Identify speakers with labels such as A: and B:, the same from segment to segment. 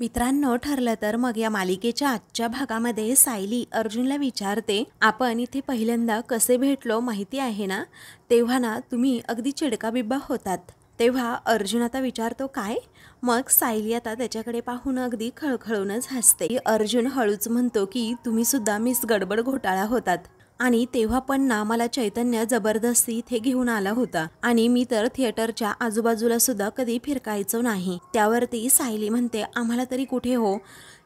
A: मित्रांनो, ठरलं तर मग या मालिकेच्या आजच्या भागामध्ये सायली अर्जुनला विचारते, आपण इथे पहिल्यांदा कसे भेटलो माहिती आहे ना? तेव्हा ना तुम्ही अगदी चिडकाबिब्बा होतात. तेव्हा अर्जुन आता विचारतो काय? मग सायली आता त्याच्याकडे पाहून अगदी खळखळूनच हसते. अर्जुन हळूच म्हणतो की तुम्ही सुद्धा मिस गडबड घोटाळा होतात. आणि तेव्हा पण ना मला चैतन्य जबरदस्ती इथे घेऊन आला होता आणि मी तर थिएटरच्या आजूबाजूला सुद्धा कधी फिरकायचो नाही. त्यावरती सायली म्हणते, आम्हाला तरी कुठे हो,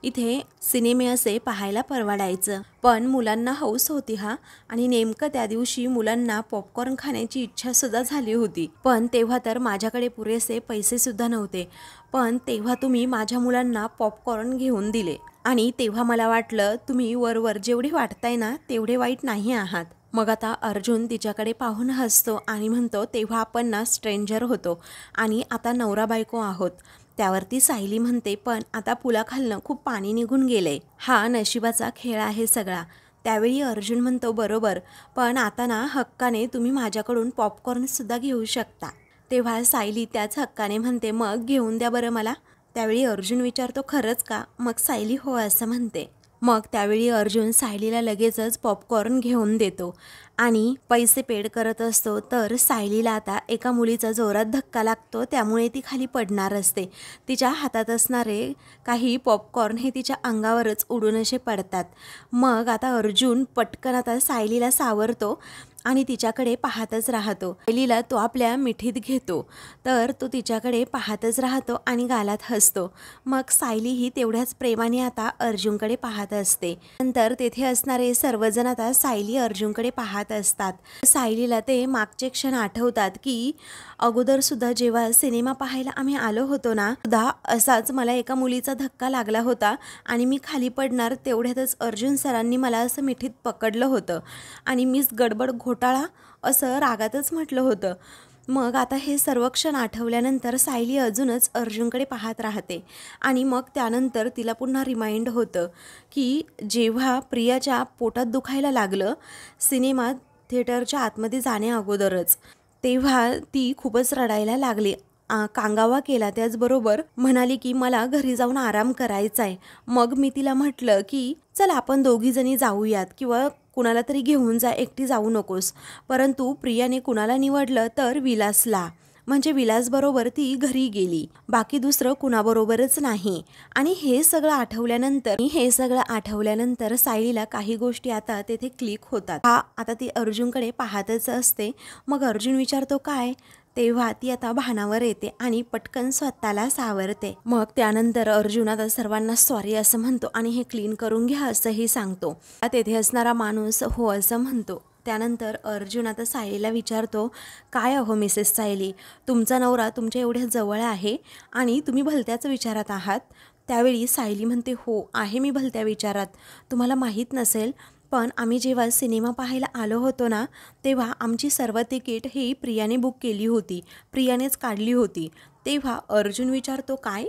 A: इथे सिनेमे असे पाहायला परवडायचं, पण मुलांना हौस होती हा. आणि नेमकं त्या दिवशी मुलांना पॉपकॉर्न खाण्याची इच्छा सुद्धा झाली होती, पण तेव्हा तर माझ्याकडे पुरेसे पैसे सुद्धा नव्हते. पण तेव्हा तुम्ही माझ्या मुलांना पॉपकॉर्न घेऊन दिले आणि तेव्हा मला वाटलं तुम्ही वरवर जेवढे वाटताय ना तेवढे वाईट नाही आहात. मग आता अर्जुन तिच्याकडे पाहून हसतो आणि म्हणतो, तेव्हा आपण ना स्ट्रेंजर होतो आणि आता नवरा बायको आहोत. त्यावरती सायली म्हणते, पण आता पुलाखालनं खूप पाणी निघून गेले, हा नशिबाचा खेळ आहे सगळा. त्यावेळी अर्जुन म्हणतो, बरोबर, पण आता ना हक्काने तुम्ही माझ्याकडून पॉपकॉर्नसुद्धा घेऊ शकता. तेव्हा सायली त्याच हक्काने म्हणते, मग घेऊन द्या बरं मला. त्यावेळी अर्जुन विचारतो, खरंच का? मग सायली हो असं म्हणते. मग त्यावेळी अर्जुन सायलीला लगेचच पॉपकॉर्न घेऊन देतो आणि पैसे पेड करत असतो. तर सायलीला आता एका मुलीचा जोरात धक्का लागतो, त्यामुळे ती खाली पडणार असते. तिच्या हातात असणारे काही पॉपकॉर्न हे तिच्या अंगावरच उडून असे पडतात. मग आता अर्जुन पटकन आता सायलीला सावरतो आणि तिच्याकडे पाहतच राहतो. सायलीला तो आपल्या मिठीत घेतो, तर तो तिच्याकडे पाहतच राहतो आणि गालात हसतो. मग सायली ही तेवढ्याच प्रेमाने आता अर्जुनकडे पाहत असते. नंतर तेथे असणारे सर्वजण आता सायली अर्जुनकडे पाहत असतात. सायलीला ते मागचे क्षण आठवतात की अगोदर सुद्धा जेव्हा सिनेमा पाहायला आम्ही आलो होतो ना, सुद्धा असाच मला एका मुलीचा धक्का लागला होता आणि मी खाली पडणार तेवढ्यातच अर्जुन सरांनी मला असं मिठीत पकडलं होतं आणि मीच गडबड घोटाळा असं रागातच म्हटलं होतं. मग आता हे सर्व क्षण आठवल्यानंतर सायली अजूनच अर्जुनकडे पाहत राहते आणि मग त्यानंतर तिला पुन्हा रिमाइंड होतं की जेव्हा प्रियाच्या पोटात दुखायला लागलं सिनेमा थिएटरच्या आतमध्ये जाण्या अगोदरच, तेव्हा ती खूपच रडायला लागली, कांगावा केला. त्याचबरोबर म्हणाली की मला घरी जाऊन आराम करायचा आहे. मग मी तिला म्हटलं की चल आपण दोघी जणी जाऊयात किंवा कुणाला तरी घेऊन जा, एकटी जाऊ नकोस. परंतु प्रियाने कुणाला निवडलं तर विलासला, म्हणजे विलासबरोबर ती घरी गेली, बाकी दुसरं कुणाबरोबरच नाही. आणि हे सगळं आठवल्यानंतर सायलीला काही गोष्टी आता तेथे क्लिक होतात. हा आता ती अर्जुनकडे पाहतच असते. मग अर्जुन विचारतो काय? तेव्हा ती आता भानावर येते आणि पटकन स्वतःला सावरते. मग त्यानंतर अर्जुन आता सर्वांना सॉरी असं म्हणतो आणि हे क्लीन करून घ्या असंही सांगतो. तेथे असणारा माणूस हो असं म्हणतो. त्यानंतर अर्जुन आता सायलीला विचारतो, काय अहो मिसेस सायली, तुमचा नवरा तुमच्या एवढ्या जवळ आहे आणि तुम्ही भलत्याच विचारात आहात? त्यावेळी सायली म्हणते, हो आहे मी भलत्या विचारात. तुम्हाला माहीत नसेल, पण आम्ही जेव्हा सिनेमा पाहायला आलो होतो ना, तेव्हा आमची सर्व तिकीट ही प्रियाने बुक केली होती, प्रियानेच काढली होती. तेव्हा अर्जुन विचारतो काय?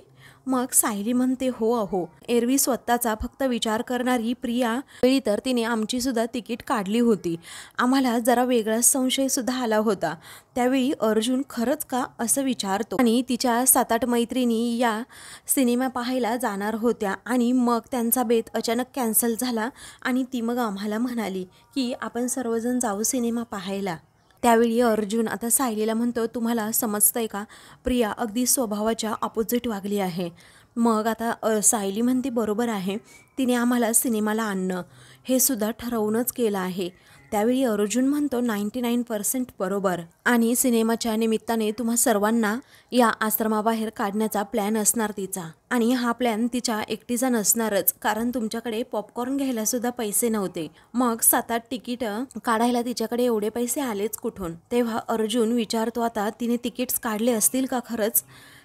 A: मग सायली म्हणते, हो अहो, एरवी स्वतःचा फक्त विचार करणारी प्रिया वेळी तर तिने आमची सुद्धा तिकीट काढली होती. आम्हाला जरा वेगळाच संशय सुद्धा आला होता. त्यावेळी अर्जुन खरंच का असं विचारतो आणि तिच्या 7-8 मैत्रिणी या सिनेमा पाहायला जाणार होत्या आणि मग त्यांचा बेत अचानक कॅन्सल झाला आणि ती मग आम्हाला म्हणाली की आपण सर्वजण जाऊ सिनेमा पाहायला. त्यावेळी अर्जुन आता सायलीला म्हणतो, तुम्हाला समजतंय का, प्रिया अगदी स्वभावाच्या ऑपोजिट वागली आहे. मग आता सायली म्हणते, बरोबर आहे, तिने आम्हाला सिनेमाला आणणं हे सुद्धा ठरवूनच केलं आहे. त्यावेळी अर्जुन म्हणतो, 99% बरोबर. आणि सिनेमाच्या निमित्ताने तुम्हा सर्वांना या आश्रमाबाहेर काढण्याचा प्लॅन असणार तिचा, आणि हा प्लॅन तिच्या एकटीचा नसणारच, कारण तुमच्याकडे पॉपकॉर्न घ्यायला सुद्धा पैसे नव्हते. मग 7-8 तिकीट काढायला तिच्याकडे एवढे पैसे आलेच कुठून? तेव्हा अर्जुन विचारतो, आता तिने तिकीट्स काढले असतील का खरंच?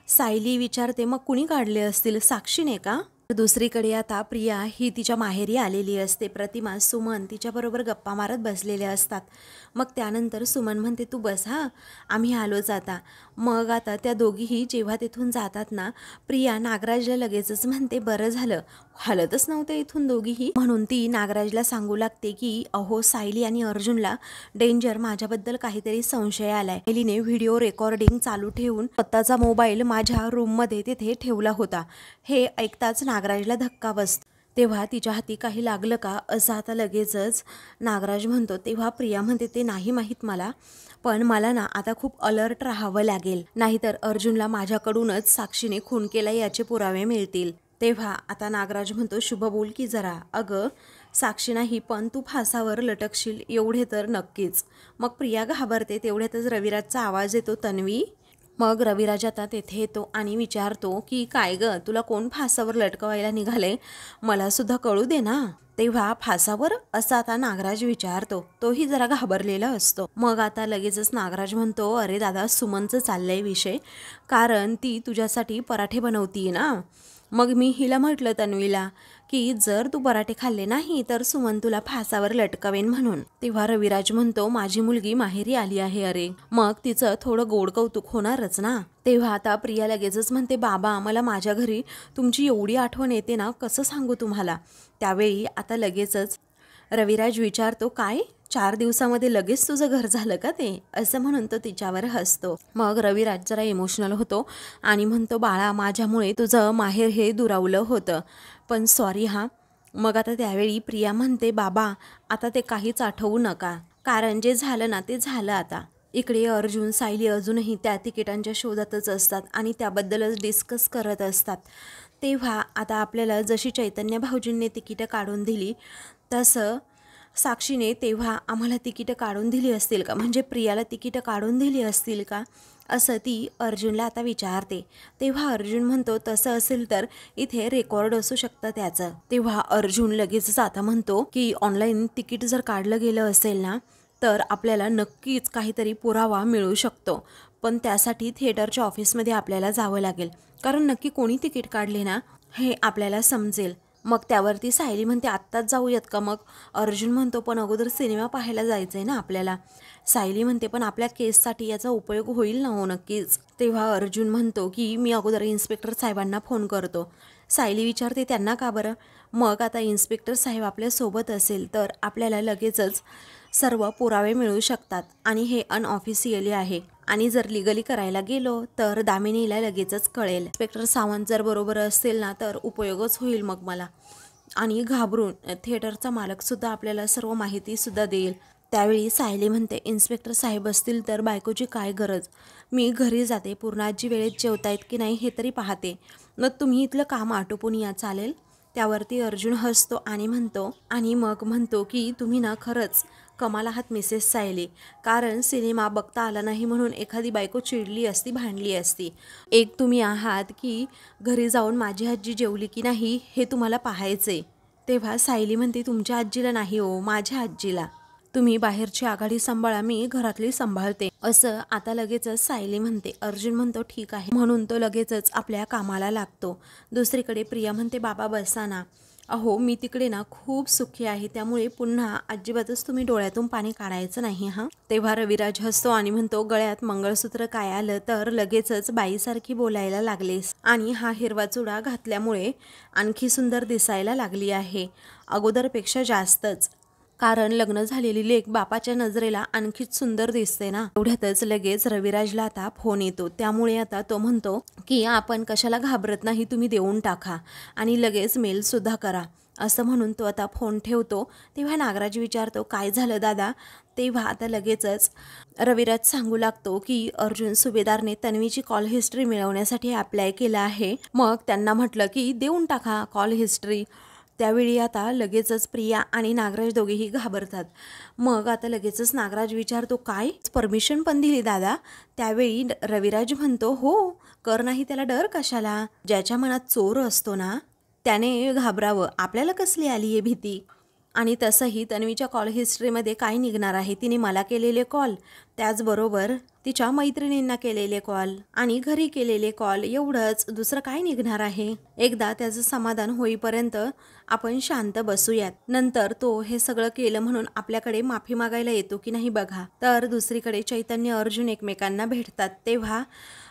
A: सायली विचारते, मग कुणी काढले असतील, साक्षीने का? दुसरीकडे आता प्रिया ही तिच्या माहेरी आलेली असते. प्रतिमा, सुमन तिच्याबरोबर गप्पा मारत बसलेले असतात. मग त्यानंतर सुमन म्हणते, तू बस हां, आम्ही आलोच आता. मग आता त्या दोघीही जेव्हा तिथून जातात ना, प्रिया नागराजला लगेचच म्हणते, बरं झालं हलतच नव्हते इथून दोघीही, म्हणून ती नागराजला सांगू लागते की अहो सायली आणि अर्जुनला डेंजर, माझ्याबद्दल काहीतरी संशय आलाय. सायलीने व्हिडिओ रेकॉर्डिंग चालू ठेवून स्वतःचा मोबाईल माझ्या रूममध्ये तिथे ठेवला होता. हे ऐकताच नागराजला धक्का बसतो. तेव्हा तिच्या हाती काही लागलं का असं आता लगेचच नागराज म्हणतो. तेव्हा प्रिया म्हणते, ते नाही माहीत मला, पण मला ना आता खूप अलर्ट राहावं लागेल, नाहीतर अर्जुनला माझ्याकडूनच साक्षीने खून केला याचे पुरावे मिळतील. तेव्हा आता नागराज म्हणतो, शुभ बोल की जरा, अगं साक्षी नाही पण तू फासावर लटकशील एवढे तर नक्कीच. मग प्रिया घाबरते. तेवढ्यातच रविराजचा आवाज येतो, तन्वी. मग रविराज आता तेथे येतो आणि विचारतो की काय ग, तुला कोण फासावर लटकवायला निघाले, मला सुद्धा कळू दे ना. तेव्हा फासावर असं आता नागराज विचारतो. तोही जरा घाबरलेला असतो. मग आता लगेचच नागराज म्हणतो, अरे दादा सुमनचं चाललंय विषय, कारण ती तुझ्यासाठी पराठे बनवतीये ना. मग मी हिला म्हटलं तन्वीला की जर तू पराठे खाल्ले नाही तर सुमन तुला फासावर लटकवेन म्हणून. तेव्हा रविराज म्हणतो, माझी मुलगी माहेरी आली आहे अरे, मग तिचं थोडं गोड कौतुक होणारच ना. तेव्हा आता प्रिया लगेचच म्हणते, बाबा मला माझ्या घरी तुमची एवढी आठवण येते ना, कसं सांगू तुम्हाला. त्यावेळी आता लगेचच रविराज विचारतो, काय 4 दिवसामध्ये लगेच तुझं घर झालं का ते, असं म्हणून तो तिच्यावर हसतो. मग रविराज जरा इमोशनल होतो आणि म्हणतो, बाळा माझ्यामुळे तुझं माहेर हे दुरावलं होतं, पण सॉरी हां. मग आता त्यावेळी प्रिया म्हणते, बाबा आता ते काहीच आठवू नका, कारण जे झालं ना ते झालं आता. इकडे अर्जुन, सायली अजूनही त्या तिकिटांच्या शोधातच असतात आणि त्याबद्दलच डिस्कस करत असतात. तेव्हा आता आपल्याला जशी चैतन्य भाऊजींनी तिकीटं काढून दिली तसं साक्षीने तेव्हा आम्हाला तिकीटं काढून दिली असतील का, म्हणजे प्रियाला तिकीटं काढून दिली असतील का, असं ती अर्जुनला आता विचारते. तेव्हा अर्जुन म्हणतो, तसं असेल तर इथे रेकॉर्ड असू शकतं त्याचं. तेव्हा अर्जुन लगेचच आता म्हणतो की ऑनलाईन तिकीट जर काढलं गेलं असेल ना तर आपल्याला नक्कीच काहीतरी पुरावा मिळू शकतो, पण त्यासाठी थिएटरच्या ऑफिसमध्ये आपल्याला जावं लागेल, कारण नक्की कोणी तिकीट काढले ना हे आपल्याला समजेल. मग त्यावरती सायली म्हणते, आत्ताच जाऊयात का. मग अर्जुन म्हणतो, पण अगोदर सिनेमा पाहायला जायचं आहे ना आपल्याला. सायली म्हणते, पण आपल्या केससाठी याचा उपयोग होईल ना हो नक्कीच. तेव्हा अर्जुन म्हणतो की मी अगोदर इन्स्पेक्टर साहेबांना फोन करतो. सायली विचारते, त्यांना का बरं. मग आता इन्स्पेक्टर साहेब आपल्यासोबत असेल तर आपल्याला लगेचच सर्व पुरावे मिळू शकतात आणि हे अनऑफिशियली आहे, आणि जर लिगली करायला गेलो तर दामिनीला लगेचच कळेल. इन्स्पेक्टर सावंत जर बरोबर असेल ना तर उपयोगच होईल मग मला, आणि घाबरून थिएटरचा मालकसुद्धा आपल्याला सर्व माहितीसुद्धा देईल. त्यावेळी सायली म्हणते, इन्स्पेक्टर साहेब असतील तर बायकोची काय गरज, मी घरी जाते, पूर्णाजी वेळेत जेवतायत की नाही हे तरी पाहते, मग तुम्ही इथलं काम आटोपून या, चालेल. त्यावरती अर्जुन हसतो आणि मग म्हणतो की तुम्ही ना खरंच कमाल आहात मिसेस सायली, कारण सिनेमा बघता आला नाही म्हणून एखादी बायको चिडली असती, भांडली असती. एक तुम्ही आहात की घरी जाऊन माझी आजी जेवली की नाही हे तुम्हाला पाहायचे. तेव्हा सायली म्हणते, तुमच्या आजीला नाही हो, माझ्या आजीला. तुम्ही बाहेरची आघाडी सांभाळा, मी घरातली सांभाळते, असं आता लगेचच सायली म्हणते. अर्जुन म्हणतो, ठीक आहे, म्हणून तो लगेचच आपल्या कामाला लागतो. दुसरीकडे प्रिया म्हणते, बाबा बसा ना, अहो मी तिकडे ना खूप सुखी आहे, त्यामुळे पुन्हा अजिबातच तुम्ही डोळ्यातून पाणी काढायचं नाही हां. तेव्हा रविराज हसतो आणि म्हणतो, गळ्यात मंगळसूत्र काय आलं तर लगेचच बाईसारखी बोलायला लागलेस, आणि हा हिरवा चुडा घातल्यामुळे आणखी सुंदर दिसायला लागली आहे, अगोदरपेक्षा जास्तच, कारण लग्न झालेली लेक बापाच्या नजरेला आणखीच सुंदर दिसते ना. एवढ्यातच लगेच रविराजला आता फोन येतो, त्यामुळे आता तो म्हणतो की आपण कशाला घाबरत नाही, तुम्ही देऊन टाका आणि लगेच मेलसुद्धा करा, असं म्हणून तो आता फोन ठेवतो. तेव्हा नागराज विचारतो, काय झालं दादा. तेव्हा आता लगेचच रविराज सांगू लागतो की अर्जुन सुभेदारने तन्वीची कॉल हिस्ट्री मिळवण्यासाठी अप्लाय केलं आहे, मग त्यांना म्हटलं की देऊन टाका कॉल हिस्ट्री. त्यावेळी आता लगेचच प्रिया आणि नागराज दोघेही घाबरतात. मग आता लगेचच नागराज विचारतो, काय परमिशन पण दिली दादा. त्यावेळी रविराज म्हणतो, हो कर, नाही त्याला डर कशाला, ज्याच्या मनात चोर असतो ना त्याने घाबरावं, आपल्याला कसली आली आहे भीती. आणि तसंही तन्वीच्या कॉल हिस्ट्रीमध्ये काय निघणार आहे, तिने मला केलेले कॉल, त्याचबरोबर तिच्या मैत्रिणींना केलेले कॉल आणि घरी केलेले कॉल, एवढंच, दुसरं काय निघणार आहे. एकदा त्याचं समाधान होईपर्यंत आपण शांत बसूयात. नंतर तो हे सगळं केलं म्हणून आपल्याकडे माफी मागायला येतो की नाही बघा. तर दुसरीकडे चैतन्य अर्जुन एकमेकांना भेटतात तेव्हा,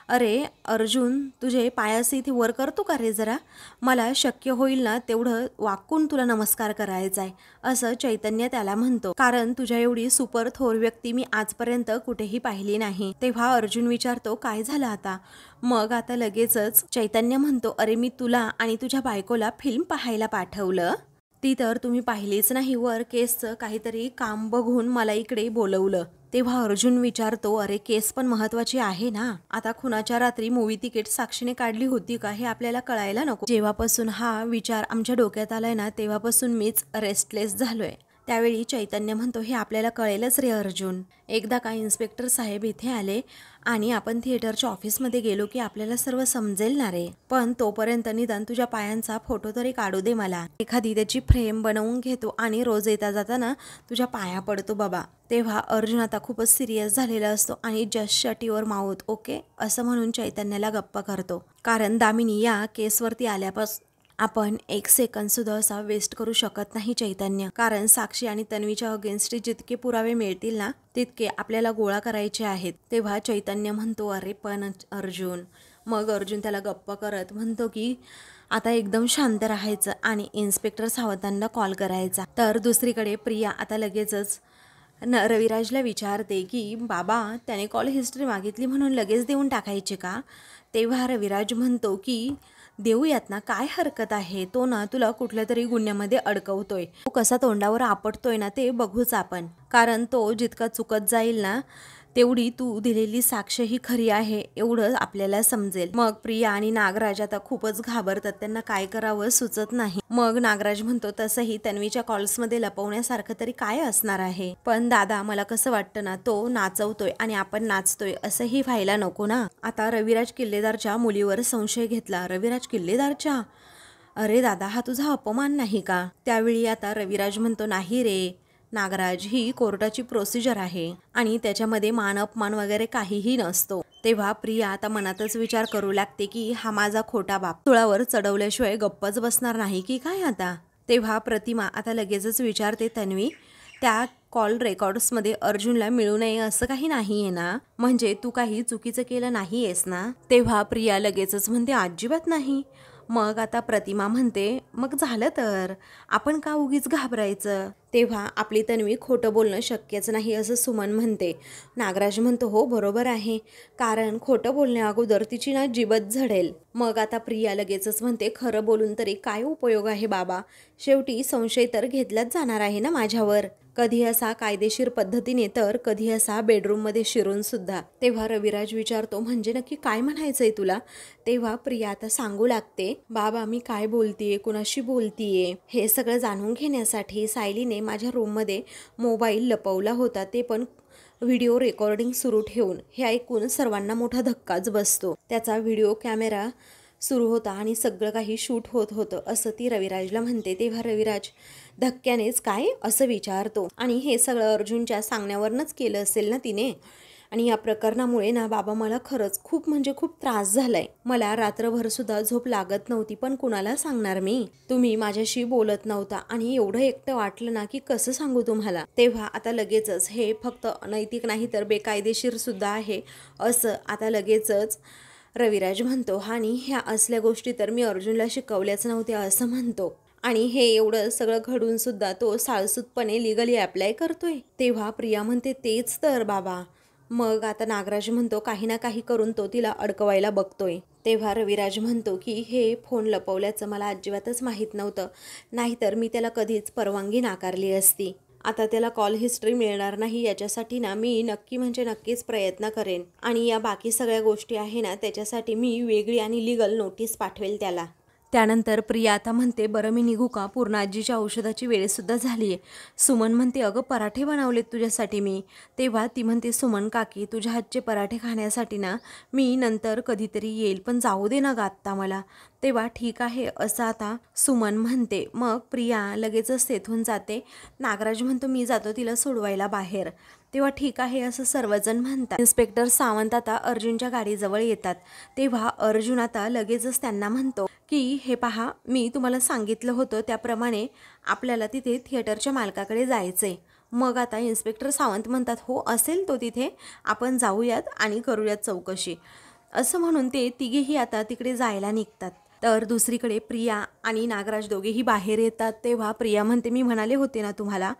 A: अरे अर्जुन, तुझे पायाचे इथे वर करतो का रे जरा, मला शक्य होईल ना तेवढं वाकून तुला नमस्कार करायचा आहे, असं चैतन्य त्याला म्हणतो. कारण तुझ्या एवढी सुपर थोर व्यक्ती मी आजपर्यंत कुठेही पाहिली नाही. तेव्हा अर्जुन विचारतो, काय झालं आता. मग आता लगेचच चैतन्य म्हणतो, अरे मी तुला आणि तुझ्या बायकोला फिल्म पाहायला पाठवलं, ती तर तुम्ही पाहिलीच नाही, वर केसचं काहीतरी काम बघून मला इकडे बोलवलं. तेव्हा अर्जुन विचारतो, अरे केस पण महत्वाची आहे ना. आता खुनाच्या रात्री मूवी तिकीट साक्षीने काढली होती का हे आपल्याला कळायला नको. जेव्हापासून हा विचार आमच्या डोक्यात आलाय ना तेव्हापासून मीच रेस्टलेस झालोय. त्यावेळी चैतन्य म्हणतो, हे आपल्याला कळेलच रे अर्जुन. एकदा का इन्स्पेक्टर साहेब इथे आले आणि आपण थिएटरच्या ऑफिसमध्ये गेलो की आपल्याला सर्व समजेल ना रे. पण तोपर्यंत निदान तुझ्या पायांचा फोटो तरी काढू दे मला. एखादी त्याची फ्रेम बनवून घेतो आणि रोज येता जाताना तुझ्या पाया पडतो बाबा. तेव्हा अर्जुन आता खूपच सिरियस झालेला असतो आणि just shut your mouth, okay, असं म्हणून चैतन्याला गप्प करतो. कारण दामिनी या केसवरती आल्यापासून आपण एक सेकंद सुद्धा असा वेस्ट करू शकत नाही चैतन्य. कारण साक्षी आणि तन्वीच्या अगेन्स्ट जितके पुरावे मिळतील ना तितके आपल्याला गोळा करायचे आहेत. तेव्हा चैतन्य म्हणतो, अरे पण अर्जुन. मग अर्जुन त्याला गप्प करत म्हणतो की आता एकदम शांत राहायचं आणि इन्स्पेक्टर सावंतांना कॉल करायचा. तर दुसरीकडे प्रिया आता लगेचच रविराजला विचारते की बाबा त्याने कॉल हिस्ट्री मागितली म्हणून लगेच देऊन टाकायचे का. तेव्हा रविराज म्हणतो की देऊयात ना, काय हरकत आहे, तो ना तुला कुठल्या तरी गुन्ह्यामध्ये अडकवतोय, तो कसा तोंडावर आपटतोय ना ते बघूच आपण. कारण तो जितका चुकत जाईल ना तेवढी तू दिलेली साक्ष ही खरी आहे एवढं आपल्याला समजेल. मग प्रिया आणि नागराज आता खूपच घाबरतात, त्यांना काय करावं सुचत नाही. मग नागराज म्हणतो, तसंही तन्वीच्या कॉल्समध्ये लपवण्यासारखं तरी काय असणार आहे. पण दादा मला कसं वाटतं ना, तो नाचवतोय आणि आपण नाचतोय असंही व्हायला नको ना. आता रविराज किल्लेदारच्या मुलीवर संशय घेतला. रविराज किल्लेदारच्या, अरे दादा हा तुझा अपमान नाही का. त्यावेळी आता रविराज म्हणतो, नाही रे नागराज, ही कोर्टाची प्रोसिजर आहे आणि त्याच्यामध्ये मान अपमान वगैरे काहीही नसतो. तेव्हा प्रिया आता मनातच विचार करू लागते की हा माझा खोटा बाप तुळावर चढवल्याशिवाय गप्पच बसणार नाही की काय आता. तेव्हा प्रतिमा आता लगेचच विचारते, तन्वी त्या कॉल रेकॉर्ड्समध्ये अर्जुनला मिळू नये असं काही नाहीये ना, म्हणजे तू काही चुकीचं केलं नाहीयेस ना. तेव्हा प्रिया लगेचच म्हणते, अजिबात नाही. मग आता प्रतिमा म्हणते, मग झालं तर आपण का उगीच घाबरायचं. तेव्हा आपली तन्वी खोटं बोलणं शक्यच नाही असं सुमन म्हणते. नागराज म्हणतो, हो बरोबर आहे, कारण खोटं बोलण्या अगोदर तिची ना जीबच झडेल. मग आता प्रिया लगेचच म्हणते, खरं बोलून तरी काय उपयोग आहे बाबा, शेवटी संशय तर घेतलाच जाणार आहे ना माझ्यावर, कधी असा कायदेशीर पद्धतीने तर कधी असा बेडरूममध्ये शिरून सुद्धा. तेव्हा रविराज विचारतो, म्हणजे नक्की काय म्हणायचंय तुला. तेव्हा प्रिया आता सांगू लागते, बाबा मी काय बोलतीये, कुणाशी बोलतीये हे सगळं जाणून घेण्यासाठी सायलीने माझ्या रूममध्ये मोबाईल लपवला होता, ते पण व्हिडिओ रेकॉर्डिंग सुरू ठेवून. हे ऐकून सर्वांना मोठा धक्काच बसतो. त्याचा व्हिडिओ कॅमेरा सुरू होता आणि सगळं काही शूट होत होतं असं ती रविराजला म्हणते. तेव्हा रविराज धक्क्यानेच काय असं विचारतो, आणि हे सगळं अर्जुनच्या सांगण्यावरनंच केलं असेल ना तिने. आणि या प्रकरणामुळे ना बाबा मला खरंच खूप म्हणजे खूप त्रास झालाय. मला रात्रभर सुद्धा झोप लागत नव्हती, पण कुणाला सांगणार मी. तुम्ही माझ्याशी बोलत नव्हता आणि एवढं एकटं वाटलं ना की कसं सांगू तुम्हाला. तेव्हा आता लगेचच हे फक्त अनैतिक नाही तर बेकायदेशीर सुद्धा आहे असं आता लगेचच रविराज म्हणतो. आणि ह्या असल्या गोष्टी तर मी अर्जुनला शिकवल्याच नव्हत्या असं म्हणतो. आणि हे एवढं सगळं घडून सुद्धा तो साळसूतपणे लिगली अप्लाय करतोय. तेव्हा प्रिया म्हणते, तेच तर बाबा. मग आता नागराज म्हणतो, काही ना काही करून तो तिला अडकवायला बघतोय. तेव्हा रविराज म्हणतो की हे फोन लपवल्याचं मला अजिबातच माहीत नव्हतं, नाहीतर मी त्याला कधीच परवानगी नाकारली असती. आता त्याला कॉल हिस्ट्री मिळणार नाही याच्यासाठी ना मी नक्की म्हणजे नक्कीच प्रयत्न करेन, आणि या बाकी सगळ्या गोष्टी आहे ना त्याच्यासाठी मी वेगळी आणि लीगल नोटीस पाठवेल त्याला. त्यानंतर प्रिया आता म्हणते, बरं मी निघू का, पूर्ण आजीच्या औषधाची वेळसुद्धा झाली आहे. सुमन म्हणते, अगं पराठे बनवलेत तुझ्यासाठी मी. तेव्हा ती म्हणते, सुमन काकी तुझ्या हातचे पराठे खाण्यासाठी ना मी नंतर कधीतरी येईल, पण जाऊ दे ना ग आत्ता मला. तेव्हा ठीक आहे असं आता सुमन म्हणते. मग प्रिया लगेचच तेथून जाते. नागराज म्हणतो, मी जातो तिला सोडवायला बाहेर. तेव्हा ठीक आहे असं सर्वजण म्हणतात. इन्स्पेक्टर सावंत आता अर्जुनच्या गाडीजवळ येतात. तेव्हा अर्जुन आता लगेचच त्यांना म्हणतो की हे पहा, मी तुम्हाला सांगितलं होतं त्याप्रमाणे आपल्याला तिथे थिएटरच्या मालकाकडे जायचंय. मग आता इन्स्पेक्टर सावंत म्हणतात, हो असेल तो तिथे, आपण जाऊयात आणि करूयात चौकशी. असं म्हणून ते तिघेही आता तिकडे जायला निघतात. तर दुसरीकडे प्रिया आणि नागराज दोघेही बाहेर येतात. तेव्हा प्रिया म्हणते, मी म्हणाले होते ना तुम्हाला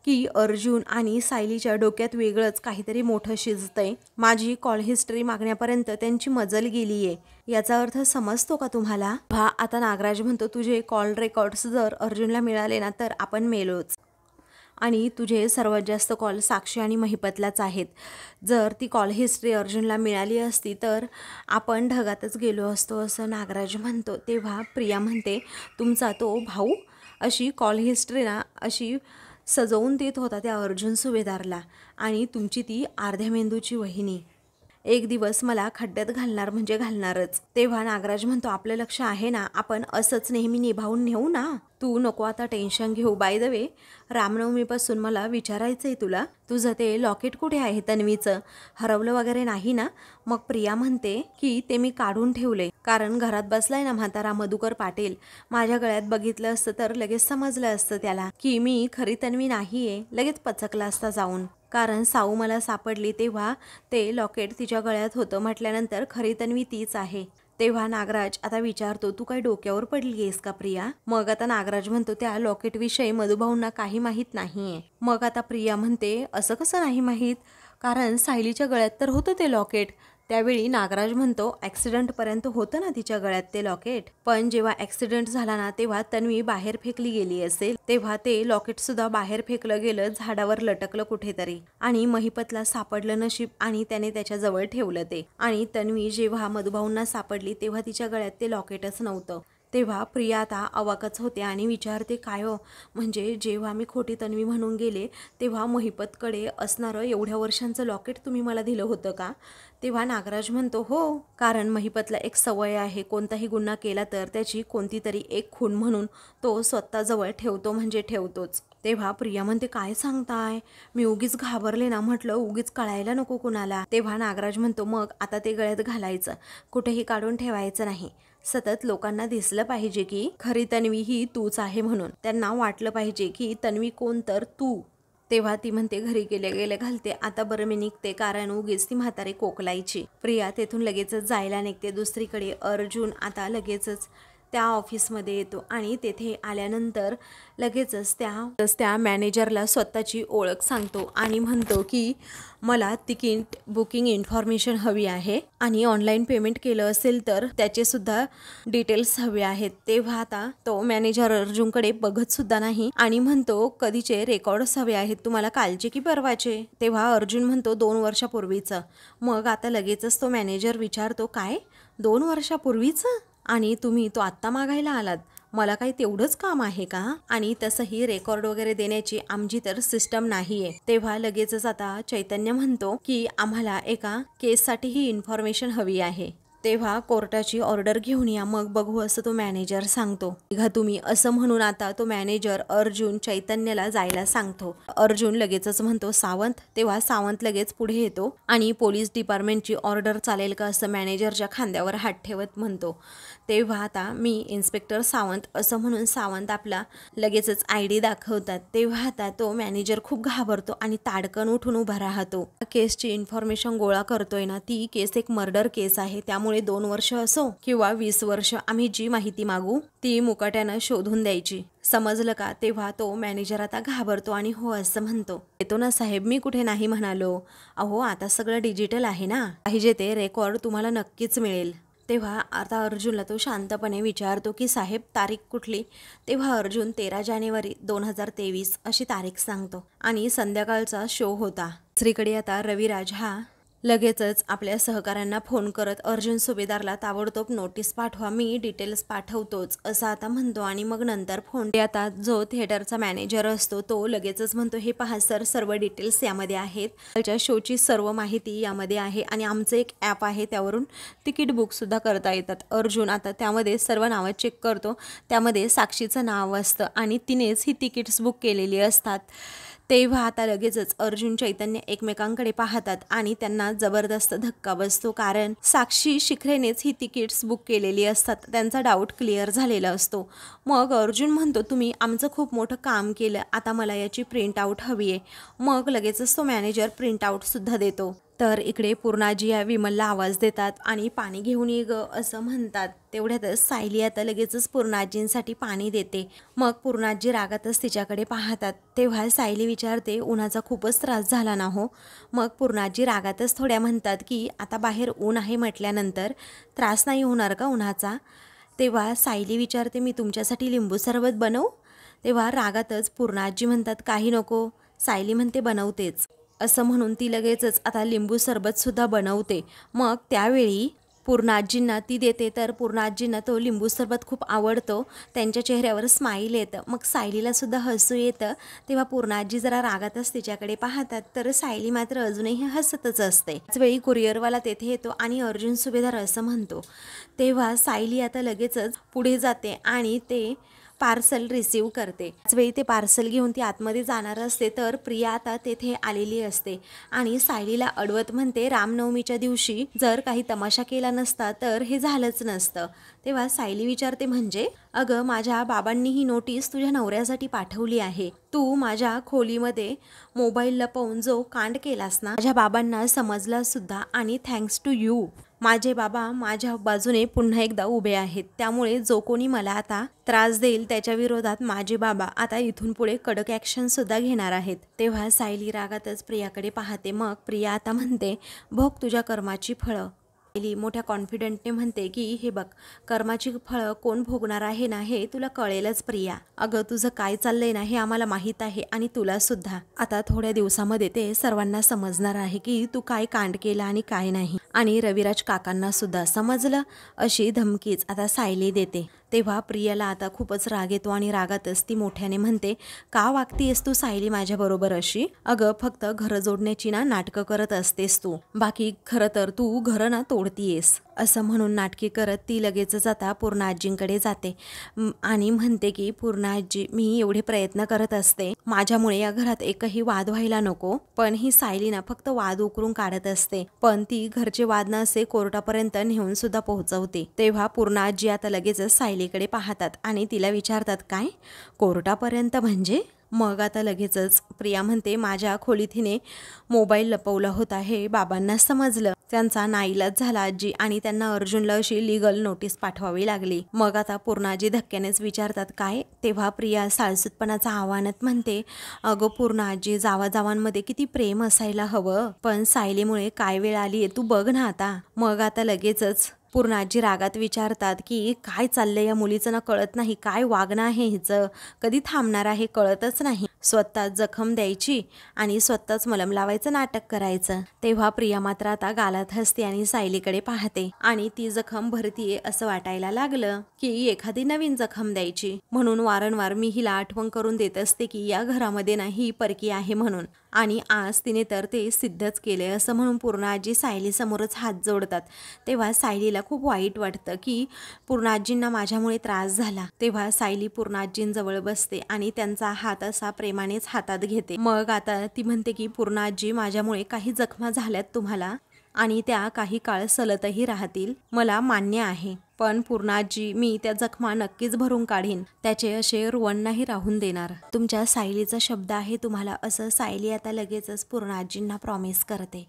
A: की अर्जुन आणि सायलीच्या डोक्यात वेगळंच काहीतरी मोठं शिजतंय. माझी कॉल हिस्ट्री मागण्यापर्यंत त्यांची मजल गेली आहे. याचा अर्थ समजतो का तुम्हाला? आता नागराज म्हणतो, तुझे कॉल रेकॉर्ड्स जर अर्जुनला मिळाले ना तर आपण मेलोच. आणि तुझे सर्वात जास्त कॉल साक्षी आणि महिपतलाच आहेत. जर ती कॉल हिस्ट्री अर्जुनला मिळाली असती तर आपण ढगातच गेलो असतो असं नागराज म्हणतो. तेव्हा प्रिया म्हणते, तुमचा तो भाऊ अशी कॉल हिस्ट्री ना अशी सजवून देत होता त्या अर्जुन सुभेदारला, आणि तुमची ती अर्ध्या मेंदूची वहिनी एक दिवस मला खड्ड्यात घालणार म्हणजे घालणारच. तेव्हा नागराज म्हणतो, आपलं लक्ष आहे ना, आपण असंच नेहमी निभावून नेऊ ना, तू नको आता टेन्शन घेऊ. बाय द वे, रामनवमीपासून मला विचारायचं आहे तुला, तुझं ते लॉकेट कुठे आहे तन्वीचं, हरवलं वगैरे नाही ना? मग प्रिया म्हणते की ते मी काढून ठेवले, कारण घरात बसलाय ना म्हातारा मधुकर पाटील, माझ्या गळ्यात बघितलं असतं तर लगेच समजलं असतं त्याला की मी खरी तन्वी नाहीये, लगेच पचकला असता जाऊन. कारण साऊ मला सापडली तेव्हा ते लॉकेट तिच्या गळ्यात होतं म्हटल्यानंतर खरी तन्वी तीच आहे. तेव्हा नागराज आता विचारतो, तू काय डोक्यावर पडली आहेस का प्रिया? मग आता नागराज म्हणतो, त्या लॉकेटविषयी मधुभाऊंना काही माहीत नाहीये. मग आता प्रिया म्हणते, असं कसं नाही माहीत, कारण सायलीच्या गळ्यात तर होतं ते लॉकेट. त्यावेळी नागराज म्हणतो, ॲक्सिडेंटपर्यंत होतं ना तिच्या गळ्यात ते लॉकेट, पण जेव्हा ॲक्सिडेंट झाला ना तेव्हा तन्वी बाहेर फेकली गेली असेल, तेव्हा ते लॉकेटसुद्धा बाहेर फेकलं गेलं, झाडावर लटकलं कुठेतरी, आणि महिपतला सापडलं नशीब आणि त्याने त्याच्याजवळ ठेवलं ते. आणि तन्वी जेव्हा मधुभाऊंना सापडली तेव्हा तिच्या गळ्यात ते लॉकेटच नव्हतं. तेव्हा प्रिया आता अवाकच होते आणि विचारते, काय हो, म्हणजे जेव्हा मी खोटी तन्वी म्हणून गेले तेव्हा महिपतकडे असणारं एवढ्या वर्षांचं लॉकेट तुम्ही मला दिलं होतं का? तेव्हा नागराज म्हणतो, हो, कारण महिपतला एक सवय आहे, कोणताही गुन्हा केला तर त्याची कोणती तरी एक खून म्हणून तो स्वतःजवळ ठेवतो म्हणजे ठेवतोच. तेव्हा प्रिया म्हणते, काय सांगताय, मी उगीच घाबरले ना, म्हटलं उगीच कळायला नको कुणाला. तेव्हा नागराज म्हणतो, मग आता ते गळ्यात घालायचं, कुठेही काढून ठेवायचं नाही. सतत लोकांना दिसलं पाहिजे की खरी तन्वी ही तूच आहे म्हणून, त्यांना वाटलं पाहिजे की तन्वी कोण तर तू. तेव्हा ती म्हणते, घरी गेले गेले घालते, आता बरं मी निघते, कारण उगीच ती म्हातारी कोकलायची. प्रिया तेथून लगेचच जायला निघते. दुसरीकडे अर्जुन आता लगेचच त्या ऑफिसमध्ये येतो आणि तेथे आल्यानंतर लगेचच त्या मॅनेजरला स्वतःची ओळख सांगतो आणि म्हणतो की मला तिकीट बुकिंग इन्फॉर्मेशन हवी आहे आणि ऑनलाईन पेमेंट केलं असेल तर त्याचे सुद्धा डिटेल्स हवे आहेत. तेव्हा आता तो मॅनेजर अर्जुनकडे बघत सुद्धा नाही आणि म्हणतो, कधीचे रेकॉर्ड्स हवे आहेत तुम्हाला, कालचे की परवाचे? तेव्हा अर्जुन म्हणतो, 2 वर्षापूर्वीचं. मग आता लगेचच तो मॅनेजर विचारतो, काय 2 वर्षापूर्वीचं? आणि तुम्ही तो आत्ता मागायला आलात? मला काही तेवढंच काम आहे का? आणि तसंही रेकॉर्ड वगैरे देण्याची आमची तर सिस्टम नाहीये. तेव्हा लगेचच आता चैतन्य म्हणतो की आम्हाला एका केससाठी ही इन्फॉर्मेशन हवी आहे, तेव्हा कोर्टाची ऑर्डर घेऊन या, मग बघू असं तो मॅनेजर सांगतो. बघा तुम्ही, असं म्हणून आता तो मॅनेजर अर्जुन चैतन्यला जायला सांगतो. अर्जुन लगेचच म्हणतो, सावंत. तेव्हा सावंत लगेच पुढे येतो आणि पोलीस डिपार्टमेंटची ऑर्डर चालेल का असं मॅनेजरच्या खांद्यावर हात ठेवत म्हणतो. तेव्हा आता मी इन्स्पेक्टर सावंत असं म्हणून सावंत आपला लगेचच ID दाखवतात. तेव्हा आता तो मॅनेजर खूप घाबरतो आणि ताडकन उठून उभा राहतो. केसची इन्फॉर्मेशन गोळा करतोय ना, ती केस एक मर्डर केस आहे, त्यामुळे 2 वर्ष असो किंवा 20 वर्ष आम्ही जी माहिती मागू ती मुकाट्यानं शोधून द्यायची, समजलं का? तेव्हा तो मॅनेजर आता घाबरतो आणि हो असं म्हणतो, येतो ना साहेब, मी कुठे नाही म्हणालो. अहो आता सगळं डिजिटल आहे ना, पाहिजे ते रेकॉर्ड तुम्हाला नक्कीच मिळेल. तेव्हा आता अर्जुनला तो शांतपणे विचारतो की साहेब तारीख कुठली? तेव्हा अर्जुन 13 जानेवारी 2023 अशी तारीख सांगतो आणि संध्याकाळचा शो होता. दुसरीकडे आता रविराज हा लगेचच आपल्या सहकाऱ्यांना फोन करत अर्जुन सुभेदारला ताबडतोब नोटीस पाठवा, मी डिटेल्स पाठवतोच असं आता म्हणतो. आणि मग नंतर फोन आता जो थिएटरचा मॅनेजर असतो तो लगेचच म्हणतो, हे पहा सर, सर्व डिटेल्स यामध्ये आहेत, त्याच्या शोची सर्व माहिती यामध्ये आहे आणि आमचं एक ॲप आहे त्यावरून तिकीट बुकसुद्धा करता येतात. अर्जुन आता त्यामध्ये सर्व नावं चेक करतो, त्यामध्ये साक्षीचं नाव असतं आणि तिनेच ही तिकीट्स बुक केलेली असतात. तेव्हा आता लगेचच अर्जुन चैतन्य एकमेकांकडे पाहतात आणि त्यांना जबरदस्त धक्का बसतो, कारण साक्षी शिखरेनेच ही तिकीट्स बुक केलेली असतात. त्यांचा डाऊट क्लिअर झालेला असतो. मग अर्जुन म्हणतो, तुम्ही आमचं खूप मोठं काम केलं, आता मला याची प्रिंट आऊट हवी आहे. मग लगेचच तो मॅनेजर प्रिंट आऊटसुद्धा देतो. तर इकडे पूर्णाजी या विमलला आवाज देतात आणि पाणी घेऊन ये ग असं म्हणतात. तेवढ्यातच सायली आता लगेचच पूर्णाजींसाठी पाणी देते. मग पूर्णाजी रागातच तिच्याकडे पाहतात. तेव्हा सायली विचारते, उन्हाचा खूपच त्रास झाला ना हो? मग पूर्णाजी रागातच थोड्या म्हणतात की आता बाहेर ऊन आहे म्हटल्यानंतर त्रास नाही होणार का उन्हाचा? तेव्हा सायली विचारते, मी तुमच्यासाठी लिंबू सरबत बनवू? तेव्हा रागातच पूर्णाजी म्हणतात, काही नको. सायली म्हणते, बनवतेच असं म्हणून ती लगेचच आता लिंबू सरबतसुद्धा बनवते. मग त्यावेळी पूर्णाजींना ती देते, तर पूर्णाजींना तो लिंबू सरबत खूप आवडतो. त्यांच्या चेहऱ्यावर स्माईल येतं. मग सायलीलासुद्धा हसू येतं. तेव्हा पूर्णाजी जरा रागातच तिच्याकडे पाहतात, तर सायली मात्र अजूनही हसतच असते. त्याचवेळी कुरिअरवाला तेथे येतो आणि अर्जुन सुभेदार असं म्हणतो. तेव्हा सायली आता लगेचच पुढे जाते आणि ते पार्सल रिसीव करते. त्याचवेळी ते पार्सल घेऊन ती आतमध्ये जाणार असते, तर प्रिया आता तेथे आलेली असते आणि सायलीला अडवत म्हणते, रामनवमीच्या दिवशी जर काही तमाशा केला नसता तर हे झालंच नसतं. तेव्हा सायली विचारते, म्हणजे? अगं, माझ्या बाबांनी ही नोटीस तुझ्या नवऱ्यासाठी पाठवली आहे. तू माझ्या खोलीमध्ये मोबाईल लपवून जो कांड केलास ना, माझ्या बाबांना समजला सुद्धा आणि थँक्स टू यू माझे बाबा माझ्या बाजूने पुन्हा एकदा उभे आहेत. त्यामुळे जो कोणी मला आता त्रास देईल त्याच्या विरोधात माझे बाबा आता इथून पुढे कडक ॲक्शन सुद्धा घेणार आहेत. तेव्हा सायली रागातच प्रियाकडे पाहते. मग प्रिया आता म्हणते, भोग तुझ्या कर्माची फळं. सायली मोठ्या कॉन्फिडंटने म्हणते की हे बघ, कर्माची फळं कोण भोगणार आहे ना हे तुला कळेलच प्रिया. अगं, तुझं काय चाललंय ना हे आम्हाला माहीत आहे आणि तुला सुद्धा. आता थोड्या दिवसामध्ये ते सर्वांना समजणार आहे की तू काय कांड केला आणि काय नाही, आणि रविराज काकांना सुद्धा समजलं, अशी धमकीच आता सायली देते. तेव्हा प्रियाला आता खूपच राग येतो आणि रागातच ती मोठ्याने म्हणते, का वागतीयस तू सायली माझ्याबरोबर अशी? अगं, फक्त घरं जोडण्याची ना नाटकं करत असतेस तू, बाकी खरं तर तू घरं ना तोडतीयस. असं म्हणून नाटकी करत ती लगेचच आता पूर्णाजींकडे जाते आणि म्हणते की पूर्णाजी, मी एवढे प्रयत्न करत असते, माझ्यामुळे या घरात एकही वाद व्हायला नको, पण ही सायली ना फक्त वाद उकरून काढत असते, पण ती घरचे वाद ना असे कोर्टापर्यंत नेऊन सुद्धा पोहोचवते. तेव्हा पूर्णाजी आता लगेचच सायलीकडे पाहतात आणि तिला विचारतात, काय कोर्टापर्यंत म्हणजे? मग आता लगेचच प्रिया म्हणते, माझ्या खोलीत हिने मोबाईल लपवला होता हे बाबांना समजलं, त्यांचा नाईलाज झाला आजी, आणि त्यांना अर्जुनला अशी लीगल नोटीस पाठवावी लागली. मग आता पूर्णाजी धक्क्यानेच विचारतात, काय? तेव्हा प्रिया साळसूतपणाचा आव्हानात म्हणते, अगं पूर्णाजी, जावाजावांमध्ये किती प्रेम असायला हवं, पण सायलीमुळे काय वेळ आली तू बघ ना आता. मग आता लगेचच पूर्णाजी रागात विचारतात की काय चाललंय या मुलीचं ना, कळत नाही काय वागणं आहे हिचं, कधी थांबणार आहे कळतच नाही. स्वतःच जखम द्यायची आणि स्वतःच मलम लावायचं नाटक करायचं. तेव्हा प्रिया मात्र आता गालात हसते आणि सायलीकडे पाहते आणि ती जखम भरतीये असं वाटायला लागलं की एखादी नवीन जखम द्यायची. म्हणून वारंवार मी हिला आठवण करून देत असते की या घरामध्ये ना ही परकी आहे म्हणून, आणि आज तिने तर ते सिद्धच केले. असं म्हणून पूर्णाजी सायली समोरच हात जोडतात. तेव्हा सायलीला खूप वाईट वाटतं की पूर्णाजींना माझ्यामुळे त्रास झाला. तेव्हा सायली पूर्णाजींजवळ बसते आणि त्यांचा हात असा प्रेमानेच हातात घेते. मग आता ती म्हणते की पूर्णाजी, माझ्यामुळे काही जखमा झाल्यात तुम्हाला आणि त्या काही काळ सलतही राहतील, मला मान्य आहे, पण पूर्णाजी, मी त्या जखमा नक्कीच भरून काढीन, त्याचे असे रुवण नाही राहून देणार. तुमच्या सायलीचा शब्द आहे तुम्हाला, असं सायली आता लगेचच पूर्णाजींना प्रॉमिस करते.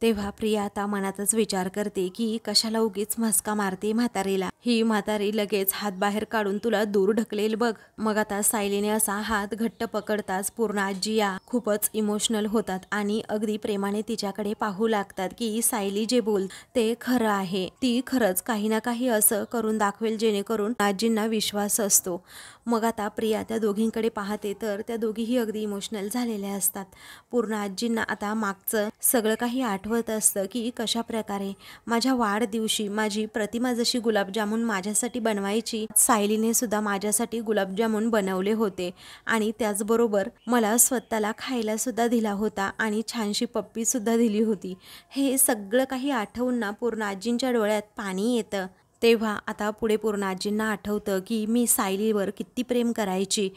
A: तेव्हा प्रिया आता मनातच विचार करते की कशाला उगीच मस्का मारते म्हातारीला, ही म्हातारी लगेच हात बाहेर काढून तुला दूर ढकलेल बघ. मग आता सायलीने असा हात घट्ट पकडताच पूर्णाजी या खूपच इमोशनल होतात आणि अगदी प्रेमाने तिच्याकडे पाहू लागतात की सायली जे बोल ते खरं आहे, ती खरंच काही ना काही असं करून दाखवेल जेणेकरून आजींना विश्वास असतो. मग आता प्रिया त्या दोघींकडे पाहते तर त्या दोघीही अगदी इमोशनल झालेल्या असतात. पूर्णाजींना आता मागचं सगळं काही आठवत आठवत असतं की कशाप्रकारे माझ्या वाढदिवशी माझी प्रतिमा जशी गुलाबजामुन माझ्यासाठी बनवायची, सायलीने सुद्धा माझ्यासाठी गुलाबजामुन बनवले होते आणि त्याचबरोबर मला स्वतःला खायला सुद्धा दिला होता आणि छानशी पप्पी सुद्धा दिली होती। हे सगळं काही आठवून ना पूर्ण आजींच्या डोळ्यात पाणी येतं। तेव्हा आता पुढे पूर्ण आजींना आठवतं की मी सायलीवर किती प्रेम करायची।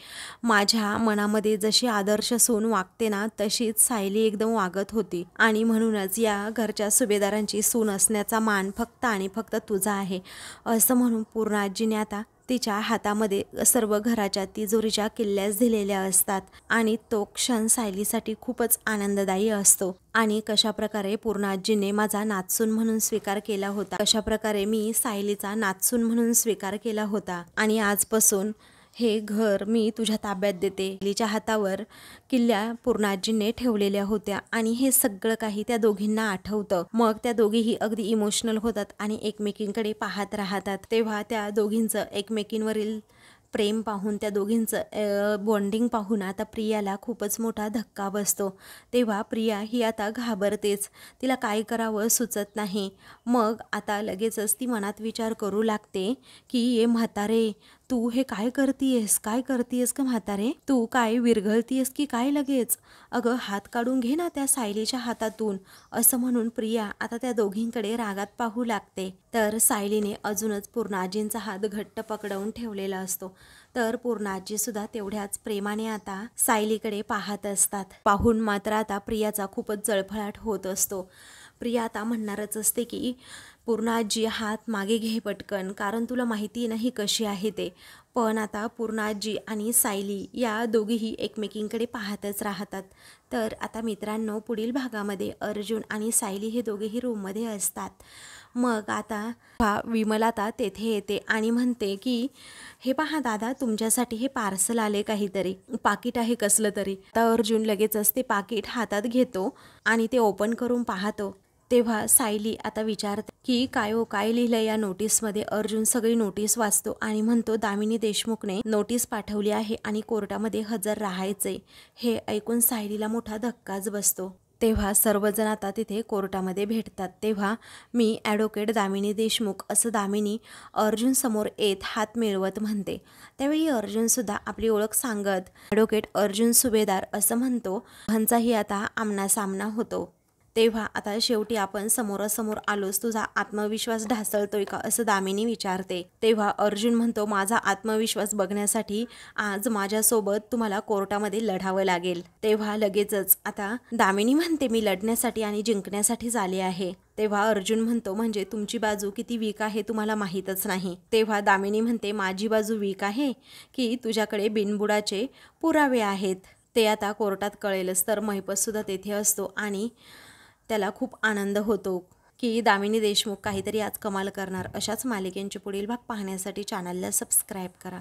A: माझ्या मनामध्ये जशी आदर्श सून वागते ना तशीच सायली एकदम वागत होती आणि म्हणूनच या घरच्या सुभेदारांची सून असण्याचा मान फक्त आणि फक्त तुझा आहे, असं म्हणून पूर्ण आजीने आता तिच्या हातामध्ये सर्व घराच्या तिजोरीच्या किल्ल्यास दिलेल्या असतात आणि तो क्षण सायलीसाठी खूपच आनंददायी असतो। आणि कशाप्रकारे पूर्ण आजीने माझा नातसून म्हणून स्वीकार केला होता, कशाप्रकारे मी सायलीचा नातसून म्हणून स्वीकार केला होता आणि आजपासून हे घर मी तुझ्या ताब्यात देते। सायलीच्या हातावर किल्ल्या पूर्ण आजीने ठेवलेल्या होत्या आणि हे सगळं काही त्या दोघींना आठवतं। मग त्या दोघीही अगदी इमोशनल होतात आणि एकमेकींकडे पाहत राहतात। तेव्हा त्या दोघींचं एकमेकींवरील प्रेम पाहून, त्या दोघींचं बॉन्डिंग पाहून आता प्रियाला खूपच मोठा धक्का बसतो। तेव्हा प्रिया ही आता घाबरतेच, तिला काय करावं सुचत नाही। मग आता लगेचच ती मनात विचार करू लागते की ये म्हातारे, तू हे काय करतीयस, काय करतीयस का म्हातारे, तू काय विरघळतीयस की काय लगेच, अगं हात काढून घे ना त्या सायलीच्या हातातून, असं म्हणून प्रिया आता त्या दोघींकडे रागात पाहू लागते। तर सायलीने अजूनच पूर्ण आजींचा हात घट्ट पकडवून ठेवलेला असतो। तर पूर्ण आजी सुद्धा तेवढ्याच प्रेमाने आता सायलीकडे पाहत असतात। पाहून मात्र आता प्रियाचा खूपच जळफळाट होत असतो। प्रिया आता म्हणणारच असते की पूर्ण आजी हात मागे घे पटकन, कारण तुला माहिती नाही कशी आहे ते। पण आता पूर्ण आजी आणि सायली या दोघीही एकमेकींकडे पाहतच राहतात। तर आता मित्रांनो, पुढील भागामध्ये अर्जुन आणि सायली हे दोघेही रूममध्ये असतात। मग आता विमला आता तेथे येते आणि म्हणते की हे पहा दादा, तुमच्यासाठी हे पार्सल आले, काहीतरी पाकिट आहे कसलं तरी। आता अर्जुन लगेचच ते पाकिट हातात घेतो आणि ते ओपन करून पाहतो। तेव्हा सायली आता विचारते की काय हो, काय लिहिलं या नोटीसमध्ये। अर्जुन सगळी नोटीस वाचतो आणि म्हणतो दामिनी देशमुखने नोटीस पाठवली आहे आणि कोर्टामध्ये हजर राहायचे। हे ऐकून सायलीला मोठा धक्काच बसतो। तेव्हा सर्वजण आता तिथे कोर्टामध्ये भेटतात। तेव्हा मी ॲडव्होकेट दामिनी देशमुख, असं दामिनी अर्जुन समोर येत हात मिळवत म्हणते। त्यावेळी अर्जुन सुद्धा आपली ओळख सांगत ॲडव्होकेट अर्जुन सुभेदार असं म्हणतो। ह्यांचाही आता आमनासामना होतो। तेव्हा आता शेवटी आपण समोरासमोर आलोस, तुझा आत्मविश्वास ढासळतोय का, असं दामिनी विचारते। तेव्हा अर्जुन म्हणतो माझा आत्मविश्वास बघण्यासाठी आज माझ्यासोबत तुम्हाला कोर्टामध्ये लढावं लागेल। तेव्हा लगेचच आता दामिनी म्हणते मी लढण्यासाठी आणि जिंकण्यासाठीच आले आहे। तेव्हा अर्जुन म्हणतो म्हणजे तुमची बाजू किती वीक आहे तुम्हाला माहीतच नाही। तेव्हा दामिनी म्हणते माझी बाजू वीक आहे की तुझ्याकडे बिनबुडाचे पुरावे आहेत, ते आता कोर्टात कळेलच। तर महिपत सुद्धा तेथे असतो आणि त्याला खूप आनंद होतो की दामिनी देशमुख काहीतरी आज कमाल करणार। अशाच मालिकेंचे पुढील भाग पाहण्यासाठी चॅनलला सबस्क्राईब करा।